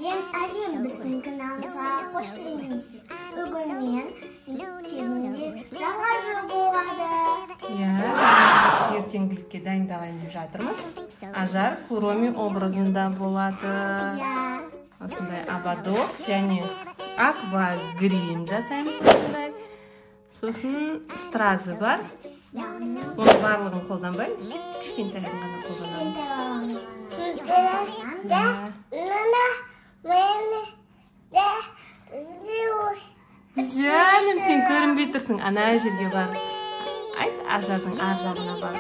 Әлем біздің каналымызға қош келдіңіздер. Бүгін мен мектебімде жаңа жыл болады. Ертеңгілікке дайындалайын деп жатырмыз. Ажар Куроми образында болады. Осындай ободок және аквагрим жасаймыз. Сосын стразы бар. Оның барлығын қолданбаймыз. Кішкентайын ғана қолданамыз. Жаным, сен көрінбей тұрсың. Ана жерге бар. Айт, ажардың ар жағына бар.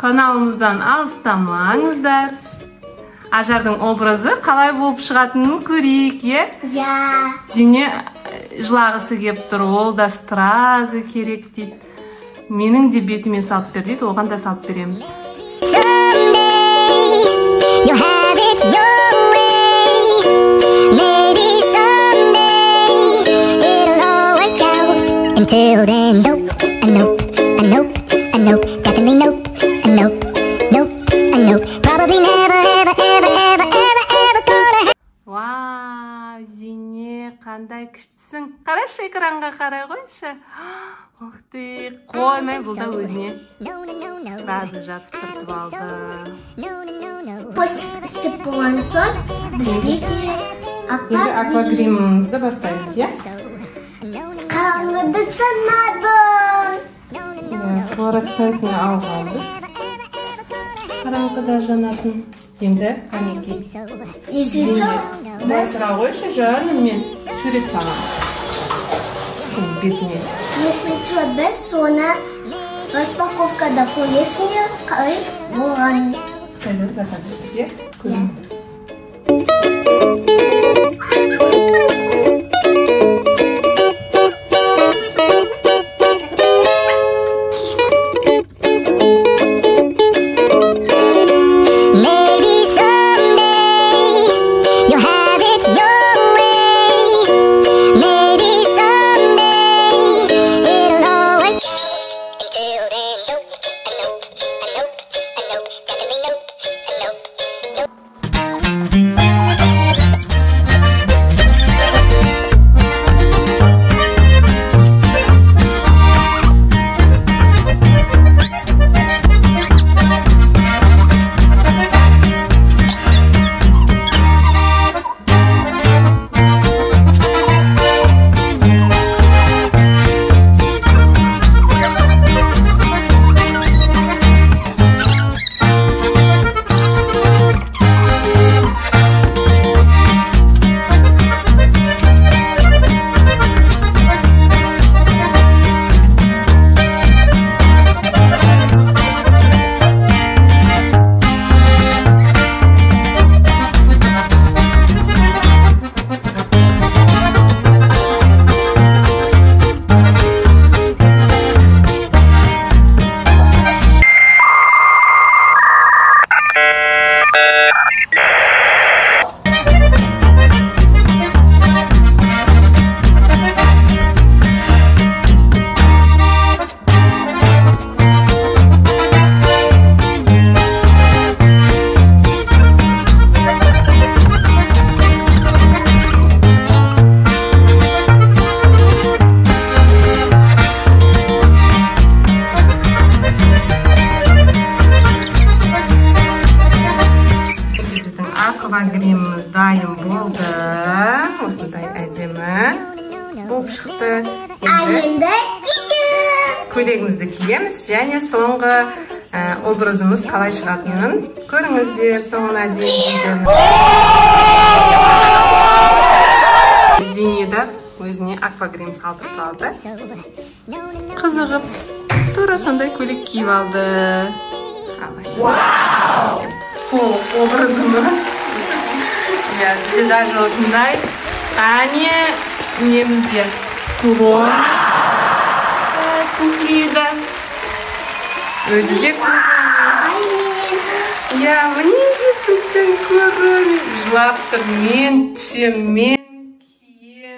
Каналымыздан алыстамаңыздар. Ажардың образы қалай болып шығатынын көрейік, е? Зене жылағысы кеп тұр, ол да стразы керек дейді. Менің де бетіме салып бер дейді, оған да салып береміз. Until then, nope, definitely nope, probably never, ever gonna. Вау, Зене, қандай күштісің. Қарашы, экранға қарай қойшы. Ух ты, қоймай, бұл да өзіне стразы жабыстырып алды. Постик істеп болған соң, бізге аквагримімізді бастаймыз, е? Қараңғыды жанадым. Флуоресцентіне алғанбыз. Қараңғыда жанатын. Енді қанекей. Есінші біз Тұра қойшы, жаным, мен сурет салам. Бетіне. Есінші біз соны распаковкада көресіңдер қалай болған. Қайда заказ етіп, көзім. Аквагриміміз дайын болды. Осындай әдемі болып шықты. Енді көйлегімізді киеміз және соңғы образымыз қалай шығатынын көріңіздер соңына дейін. Зене да өзіне аквагрим салдырып алды. Қызығып, тура сондай көйлек киіп алды. Бұл образымыз. Бізде даже осындай Ане немде Курон туфлиді. Өзі де міне депсің Куроми. Жылап тұр, мен түсем, мен кием.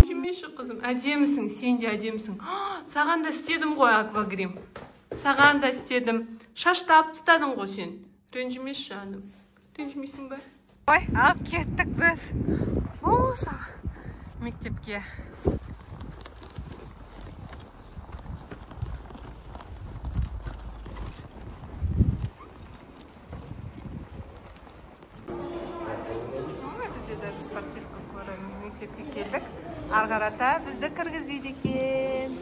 Жүрмеші қызым, әдемісің сен. сен де әдемісің. Саған да істедім ғой аквагрим. Саған да істедім. Шашты алып тастадың ғой сен. Ренжімеші жаным. Ренжімейсің бе? Ой, алып кеттік біз. Осы мектепке. Бізде даже спортивка көріп мектепке келдік. Арғарата бізді кіргізбейді екен.